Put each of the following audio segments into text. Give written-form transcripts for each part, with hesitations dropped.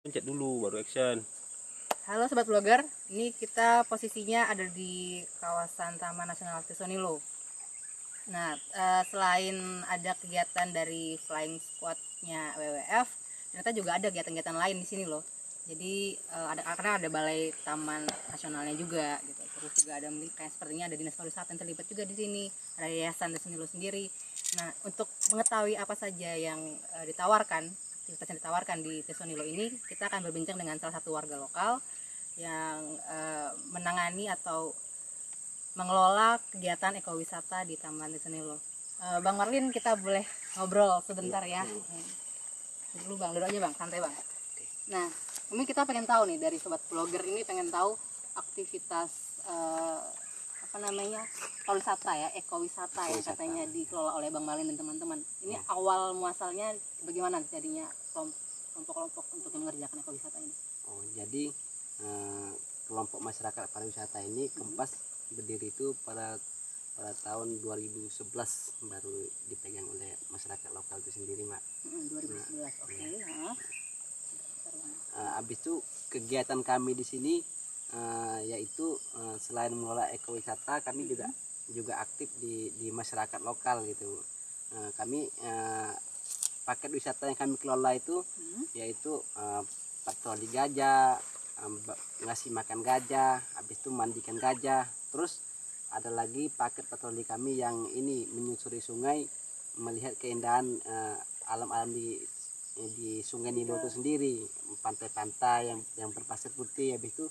Pencet dulu baru action. Halo Sobat Blogger, ini kita posisinya ada di kawasan Taman Nasional Tesonilo. Nah, selain ada kegiatan dari Flying Squad-nya WWF, ternyata juga ada kegiatan-kegiatan lain di sini loh. Jadi karena ada balai taman nasionalnya juga gitu. Terus juga ada mungkin kayak sepertinya ada dinas pariwisata yang terlibat juga di sini, ada yayasan Tesonilo sendiri. Nah, untuk mengetahui apa saja yang ditawarkan, aktivitas yang ditawarkan di Tesonilo ini, kita akan berbincang dengan salah satu warga lokal yang menangani atau mengelola kegiatan ekowisata di Taman Tesonilo. Bang Marlin, kita boleh ngobrol sebentar ya. Dulu Bang, duduk aja Bang, santai Bang. Nah, ini kita pengen tahu nih dari Sobat Blogger ini pengen tahu aktivitas apa namanya ekowisata ya, ekowisata yang katanya dikelola oleh Bang Marlin dan teman-teman. Ini awal muasalnya bagaimana jadinya kelompok-kelompok untuk mengerjakan ekowisata ini? Oh, jadi kelompok masyarakat pariwisata ini Kempas berdiri itu pada tahun 2011 baru dipegang oleh masyarakat lokal itu sendiri, Mak. 2011, oke. Ya. Habis itu kegiatan kami di sini yaitu selain mengelola ekowisata, kami juga aktif di masyarakat lokal gitu. Kami paket wisata yang kami kelola itu yaitu patroli gajah, ngasih makan gajah, habis itu mandikan gajah. Terus ada lagi paket patroli kami yang ini menyusuri sungai, melihat keindahan alam-alam di Sungai Nilo itu sendiri, pantai-pantai yang berpasir putih. Habis itu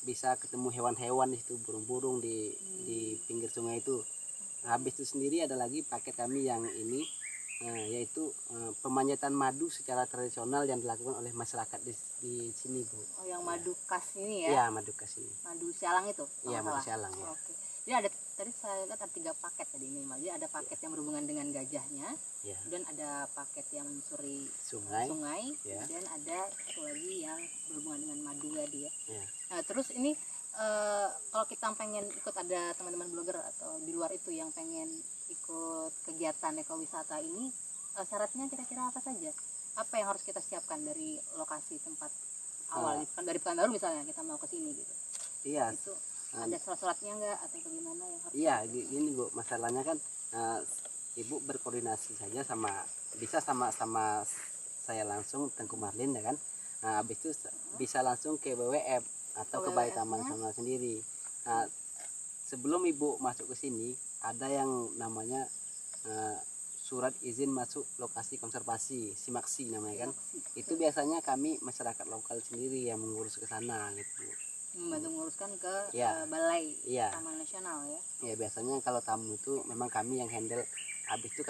bisa ketemu hewan-hewan di situ, burung-burung di pinggir sungai itu. Habis itu sendiri ada lagi paket kami yang ini yaitu pemanjatan madu secara tradisional yang dilakukan oleh masyarakat di sini, Bu. Oh, yang madu khas ini ya? Iya, madu khas ini. Madu sialang itu? Iya, madu sialang ya. Oke. Jadi ada tadi saya lihat ada 3 paket tadi minimal. Jadi ada paket yang berhubungan dengan gajahnya, Ya. dan ada paket yang menyusuri Sungai. ya. Dan ada satu lagi yang berhubungan dengan madu tadi ya. Ya. Nah, terus ini kalau kita pengen ikut, ada teman-teman blogger atau di luar itu yang pengen ikut kegiatan ekowisata ini, syaratnya kira-kira apa saja? Apa yang harus kita siapkan dari lokasi tempat awal, dari Pekanbaru misalnya kita mau ke sini gitu? Iya. Itu ada surat-suratnya nggak atau bagaimana yang harus? Iya, gini Bu, masalahnya kan Ibu berkoordinasi saja bisa sama saya langsung, Tengku Marlin ya kan. Nah, habis itu bisa langsung ke WWF atau ke Balai Taman Nasional sendiri. Nah, sebelum Ibu masuk ke sini ada yang namanya surat izin masuk lokasi konservasi, SIMAKSI namanya kan. Itu biasanya kami masyarakat lokal sendiri yang mengurus ke sana gitu. Membantu menguruskan ke Balai Iya. Taman Nasional ya. Ya, biasanya kalau tamu itu memang kami yang handle. Habis itu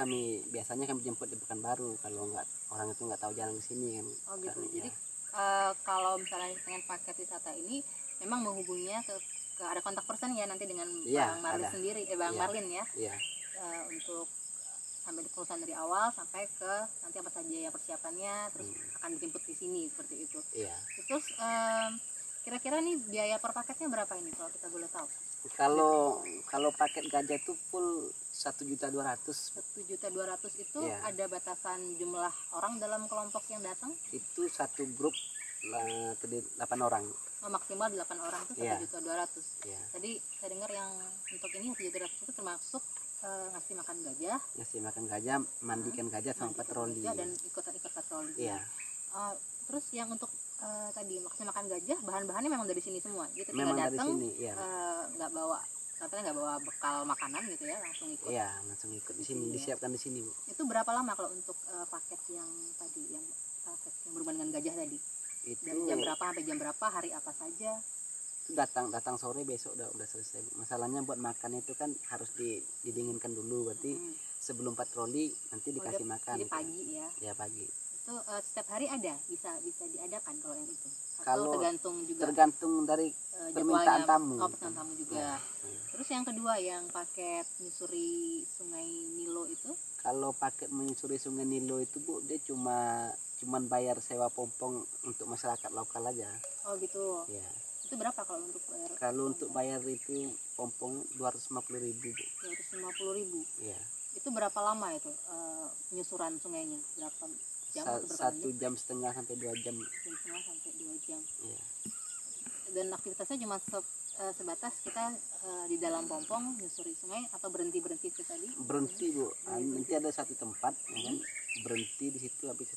biasanya kami jemput di Pekanbaru kalau orang itu nggak tahu jalan ke sini kan. Oh gitu. Karena, jadi kalau misalnya pengen paket wisata ini memang menghubunginya ke ada kontak person ya nanti dengan Bang Marlin sendiri, Bang Marlin ya. Iya. Untuk sampai di perusahaan dari awal sampai ke nanti apa saja yang persiapannya, terus akan dijemput di sini seperti itu. Iya. Terus kira-kira nih biaya per paketnya berapa ini kalau kita boleh tahu? Kalau paket gajah itu full 1.200.000. 1.200.000 itu ada batasan jumlah orang dalam kelompok yang datang? Itu satu grup terdiri 8 orang. Oh, maksimal 8 orang itu 1.200.000. Tadi saya dengar yang untuk ini 1.200.000 itu termasuk ngasih makan gajah, mandikan gajah sama patroli dan ikut patroli. Iya. Terus yang untuk tadi ngasih makan gajah, bahan-bahannya memang dari sini semua. Gitu tinggal memang datang, dari sini, iya. nggak bawa bekal makanan gitu ya, langsung ikut. Iya, langsung ikut di sini, disiapkan di sini, Bu. Itu berapa lama kalau untuk paket yang tadi, yang paket yang berhubungan dengan gajah tadi? Itu dari jam berapa sampai jam berapa, hari apa saja? Itu datang sore, besok udah selesai. Masalahnya buat makan itu kan harus didinginkan dulu, berarti sebelum patroli nanti dikasih makan. Jadi pagi ya? Ya, pagi. Itu setiap hari ada, bisa diadakan kalau yang itu? Atau kalau tergantung juga? Tergantung dari permintaan tamu. Oh, permintaan tamu juga. Terus yang kedua yang paket menyusuri Sungai Nilo itu? Kalau paket menyusuri Sungai Nilo itu, Bu, dia cuman bayar sewa pompong untuk masyarakat lokal aja. Oh gitu. Ya. Itu berapa kalau untuk bayar? Kalau untuk bayar itu pompong 250.000, Bu. 250.000. Iya. Itu berapa lama itu penyusuran sungainya? Berapa? jam atau berapa Satu menit? jam setengah sampai 2 jam. Jam setengah sampai 2 jam. Iya. Dan aktivitasnya cuma sebatas kita di dalam pompong nyusuri sungai atau berhenti itu tadi? Berhenti Bu. Berhenti. Nanti ada satu tempat ya kan, berhenti di situ habis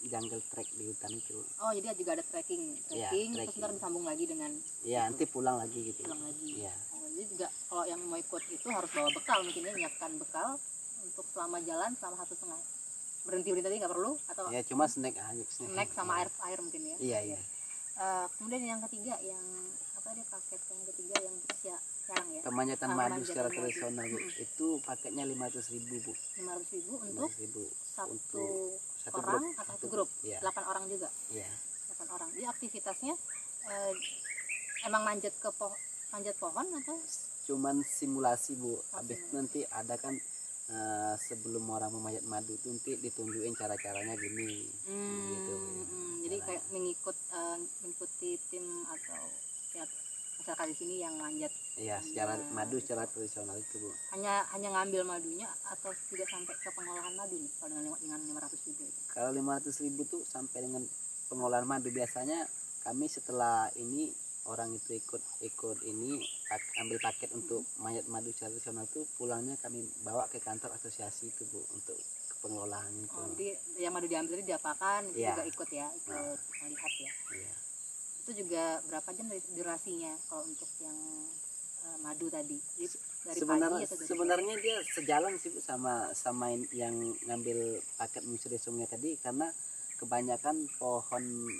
jungle trek di hutan itu. Oh, jadi juga ada trekking, Iya, terus trekking. ntar disambung lagi dengan Iya, nanti pulang lagi gitu. pulang lagi. Iya. Oh, jadi juga kalau yang mau ikut itu harus bawa bekal, mungkin ya, menyiapkan bekal untuk selama jalan selama 1,5. Berhenti tadi nggak perlu atau Ya cuma snack aja. snack sama air mungkin ya. Iya, iya. Kemudian yang ketiga yang apa dia paket yang ketiga yang untuk siarang ya. Pemanjatan madu Pemanjatan secara madu. tradisional Bu. Itu paketnya 500.000 Bu. 500.000 untuk 500.000 satu untuk satu orang grup. atau satu grup. Iya. 8 orang juga. Iya. 8 orang. Jadi aktivitasnya emang manjat pohon atau Cuman simulasi Bu. Habis simulasi. itu nanti ada kan sebelum orang memanjat madu itu nanti ditunjukin cara-caranya gini. Gitu. Jadi kayak mengikuti tim atau ya, masyarakat di sini yang manjat. Iya, secara madu secara tradisional itu Bu. Hanya ngambil madunya atau juga sampai ke pengolahan madu nih kalau dengan 500.000 itu. Kalau 500.000 tuh sampai dengan pengolahan madu. Biasanya kami setelah ini orang itu ikut ini ambil paket untuk manjat madu secara tradisional itu, pulangnya kami bawa ke kantor asosiasi itu Bu untuk ke pengelolaan itu. Oh, jadi yang madu diambil tadi diapakan itu Iya. juga ikut ya, ikut melihat ya. Iya. Itu juga berapa jam durasinya kalau untuk yang madu tadi? Jadi dari pagi atau dari Sebenarnya dia sejalan sih Bu sama yang ngambil paket menyusuri sungai tadi, karena kebanyakan pohon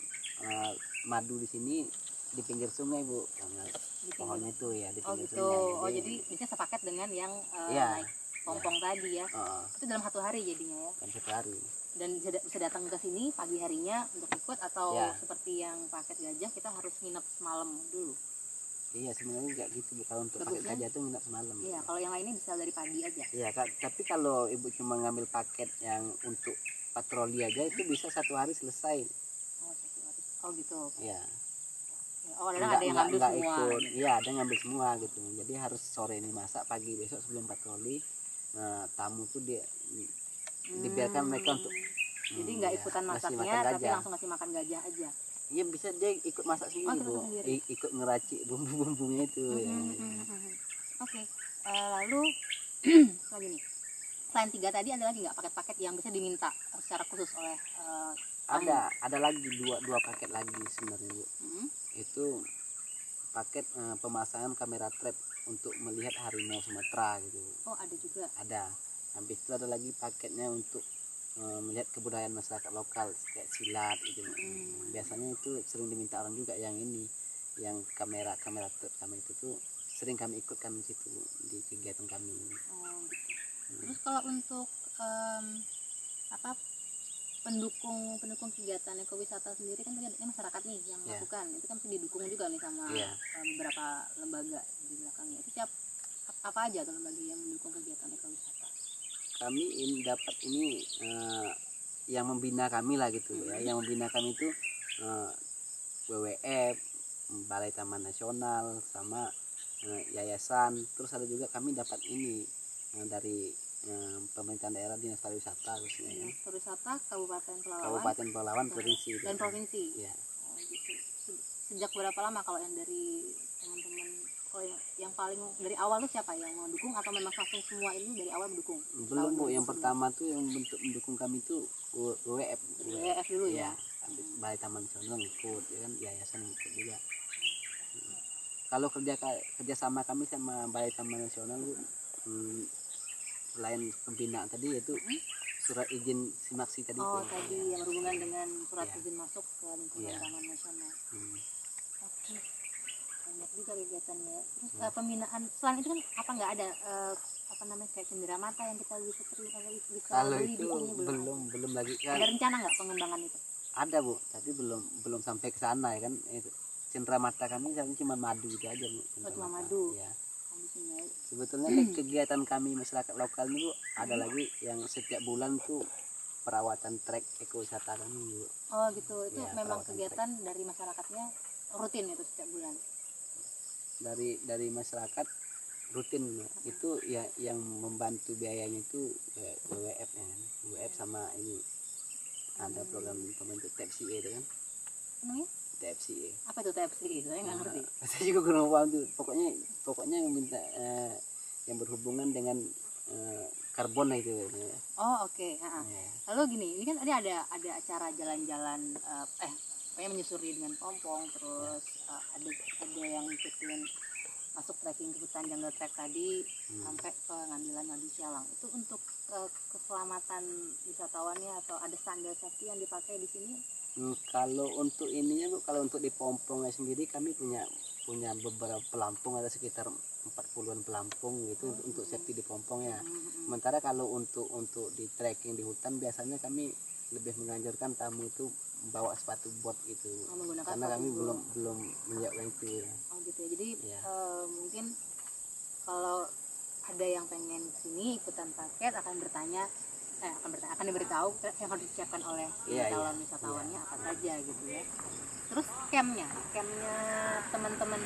madu di sini di pinggir sungai Bu, karena di pohonnya itu ya di Oh pinggir gitu. sungai. Oh jadi biasanya sepaket dengan yang Iya. naik pompong tadi ya. Itu dalam 1 hari jadinya ya. Dan satu hari. Dan bisa datang ke sini pagi harinya untuk ikut atau Ya. seperti yang paket gajah kita harus nginep semalam dulu. Iya sebenarnya nggak gitu Bu. Kalau untuk paket Bagusnya? gajah tuh nginap semalam. Iya, kalau yang lainnya bisa dari pagi aja. Iya Kak, tapi kalau Ibu cuma ngambil paket yang untuk patroli aja itu bisa 1 hari selesai. Oh, 1 hari. Oh gitu. Iya. Oh, ada yang ngambil semua. Ikut. Iya, ada yang ngambil semua gitu. Jadi harus sore ini masak, pagi besok sebelum patroli. Nah, tamu tuh dibiarkan mereka untuk jadi nggak ikutan masaknya makan tapi gajah. langsung ngasih makan gajah aja. Iya bisa dia ikut masak sendiri ikut Bu. masak sendiri. Ikut ngeracik bumbu-bumbunya itu. Ya. Oke. Lalu lagi nih. Selain 3 tadi ada lagi nggak paket-paket yang bisa diminta secara khusus oleh Ada lagi dua paket lagi sebenarnya Bu. Itu paket pemasangan kamera trap untuk melihat harimau Sumatera gitu. Oh ada juga. Ada. Habis itu ada lagi paketnya untuk melihat kebudayaan masyarakat lokal kayak silat gitu. Biasanya itu sering diminta orang juga yang ini, yang kamera trap sama itu tuh sering kami ikutkan di situ di kegiatan kami. Oh gitu. Terus kalau untuk pendukung kegiatan ekowisata sendiri kan ini masyarakat nih yang melakukan, itu kan mesti didukung juga nih sama beberapa lembaga di belakangnya. Itu apa aja tuh lembaga yang mendukung kegiatan ekowisata? Kami dapat ini yang membina kami lah gitu ya. Yang membina kami itu WWF, Balai Taman Nasional sama yayasan. Terus ada juga kami dapat ini dari pemerintahan daerah, Dinas Pariwisata khususnya. Dinas Pariwisata Kabupaten Pelalawan provinsi. Dan provinsi. Ya. Oh, gitu. Sejak berapa lama kalau yang dari teman-teman, kalau yang paling dari awal tuh siapa yang mendukung atau memang langsung semua ini dari awal mendukung? Belum Bu, yang pertama tuh yang bentuk mendukung kami tuh WWF. WWF dulu ya. Balai Taman Nasional ikut, ya kan, yayasan ikut juga. Kalau kerjasama kami sama Balai Taman Nasional Bu, selain pembinaan tadi yaitu surat izin simaksi tadi. Oh tadi yang berhubungan dengan surat izin masuk ke lingkungan Taman Nasional. Oke. Banyak juga kegiatannya. Terus pembinaan selain itu kan apa nggak ada kayak cenderamata yang kita bisa bisa kalau beli itu di sini belum lagi kan. Ada rencana nggak pengembangan itu? Ada Bu, tapi belum sampai ke sana ya kan. Itu cenderamata kami cuma madu gitu aja Bu. Cuma madu. Ya. Sebetulnya kegiatan kami masyarakat lokal ini Bu, ada lagi yang setiap bulan tuh perawatan trek ekowisata kami Bu. Oh gitu, itu Ya, memang kegiatan dari masyarakatnya rutin itu setiap bulan. Dari masyarakat rutin itu ya, yang membantu biayanya itu WWF ya kan. WWF sama ini Ada program pembentuk TFCE itu kan. Namanya? TFCE. Apa itu TFCE? Saya nggak ngerti. Saya juga kurang paham tuh. Pokoknya minta yang berhubungan dengan karbon itu. Oh oke. Ya. Lalu gini, ini kan tadi ada acara jalan-jalan, pokoknya menyusuri dengan pompong, terus ada yang ikutin masuk trekking ke hutan jungle trek tadi sampai pengambilan madu sialang. Itu untuk keselamatan wisatawannya atau ada standar safety yang dipakai di sini? Kalau untuk ininya Bu, kalau untuk di pompongnya sendiri kami punya beberapa pelampung, ada sekitar 40-an pelampung gitu untuk safety di pompongnya. Sementara kalau untuk di trekking di hutan biasanya kami lebih menganjurkan tamu itu bawa sepatu bot gitu. Menggunakan Karena kami sepatu bot. belum menyiapkan itu ya. Oh gitu ya. Jadi Ya. mungkin kalau ada yang pengen kesini ikutan paket akan diberitahu yang harus disiapkan oleh si calon wisatawannya apa saja gitu ya. Terus campnya teman-teman